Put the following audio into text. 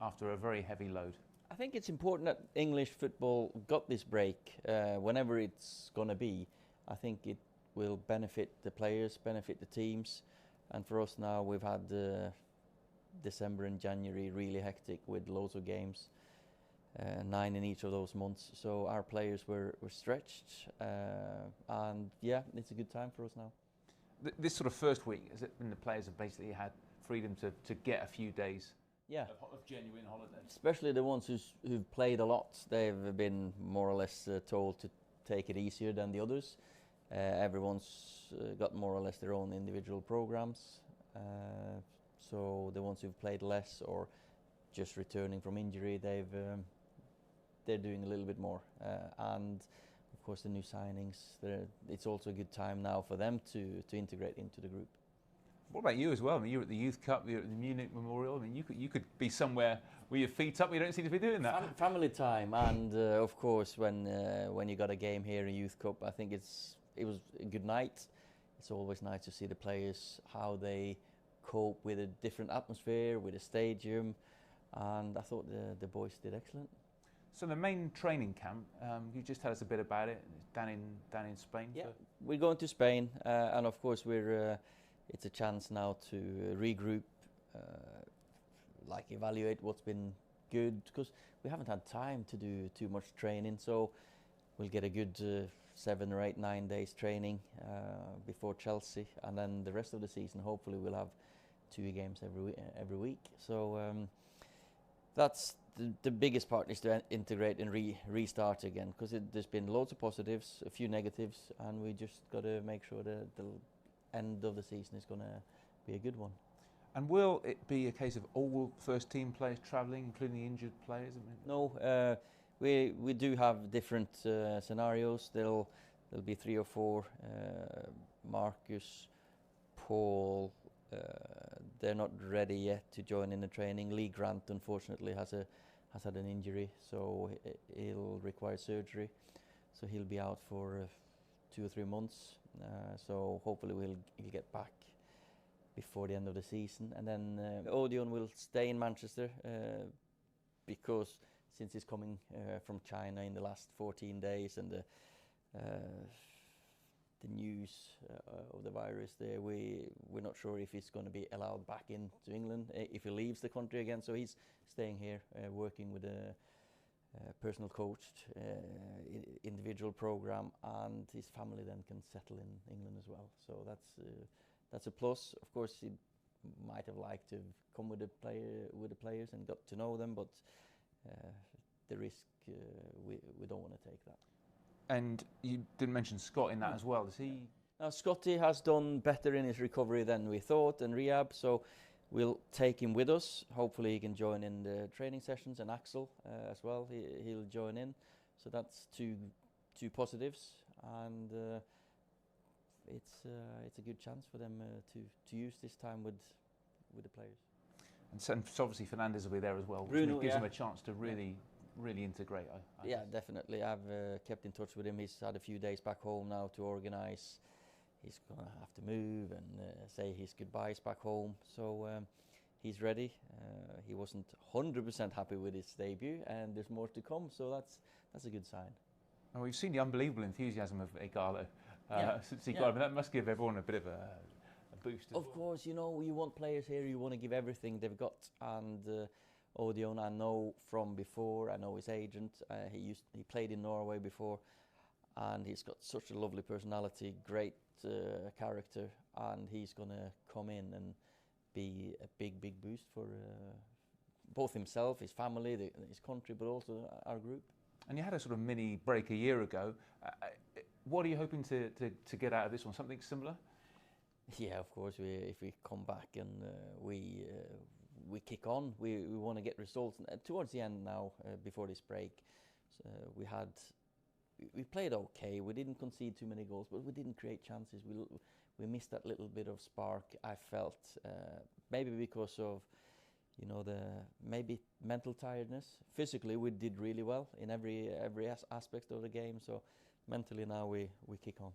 after a very heavy load? I think it's important that English football got this break, whenever it's going to be. I think it will benefit the players, benefit the teams, and for us now we've had December and January really hectic with loads of games, 9 in each of those months. So our players were stretched, and yeah, it's a good time for us now. This sort of first week, has it been the players have basically had freedom to get a few days? Yeah, of genuine holiday. Especially the ones who've played a lot, they've been more or less told to take it easier than the others. Everyone's got more or less their own individual programs. So the ones who've played less or just returning from injury, they're doing a little bit more. And of course the new signings, it's also a good time now for them to integrate into the group. What about you as well? I mean, you were at the Youth Cup, you were at the Munich Memorial. I mean, you could be somewhere with your feet up. You don't seem to be doing that. Family time, and of course, when you got a game here in Youth Cup, I think it was a good night. It's always nice to see the players how they cope with a different atmosphere, with a stadium, and I thought the boys did excellent. So the main training camp, you just tell us a bit about it. Down in Spain. Yeah, we're going to Spain, and of course it's a chance now to regroup, evaluate what's been good, because we haven't had time to do too much training. So we'll get a good 7 or 8, 9 days training before Chelsea, and then the rest of the season hopefully we'll have 2 games every week. So that's the biggest part, is to integrate and restart again, because there's been loads of positives, a few negatives, and we just got to make sure that the end of the season is going to be a good one. And will it be a case of all first team players travelling, including the injured players? No, we do have different scenarios. There'll be 3 or 4. Marcus, Paul, they're not ready yet to join in the training. Lee Grant, unfortunately, has had an injury, so he'll require surgery. So he'll be out for 2 or 3 months. So hopefully he'll get back before the end of the season. And then Odeon will stay in Manchester because since he's coming from China in the last 14 days and the news of the virus there, we're not sure if he's going to be allowed back into England if he leaves the country again. So he's staying here, working with a personal coach, individual program, and his family then can settle in England as well. So that's a plus. Of course, he might have liked to have come with the players and got to know them, but the risk we don't want to take that. And you didn't mention Scott in that as well. Does he? Now, Scotty has done better in his recovery than we thought and rehab, so we'll take him with us. Hopefully he can join in the training sessions, and Axel as well, he'll join in. So that's two positives, and it's a good chance for them to use this time with the players. And so obviously Fernandez will be there as well, which Bruno, gives him a chance to really integrate. I yeah, guess. Definitely. I've kept in touch with him. He's had a few days back home now to organise. He's going to have to move and say his goodbyes back home. So he's ready. He wasn't 100% happy with his debut, and there's more to come. So that's a good sign. And we've seen the unbelievable enthusiasm of Igalo since he got him. That must give everyone a bit of a boost. Of course, you want players here. You want to give everything they've got, and Odeon, I know from before. I know his agent. He played in Norway before, and he's got such a lovely personality, great character, and he's going to come in and be a big boost for both himself, his family, his country, but also our group. And you had a sort of mini break a year ago. What are you hoping to get out of this one? Something similar? Yeah, of course. If we come back and we kick on, we want to get results. And towards the end now, before this break, we played okay. We didn't concede too many goals, but we didn't create chances. We missed that little bit of spark, I felt, maybe because of the maybe mental tiredness. Physically, we did really well in every aspect of the game. So mentally now we kick on.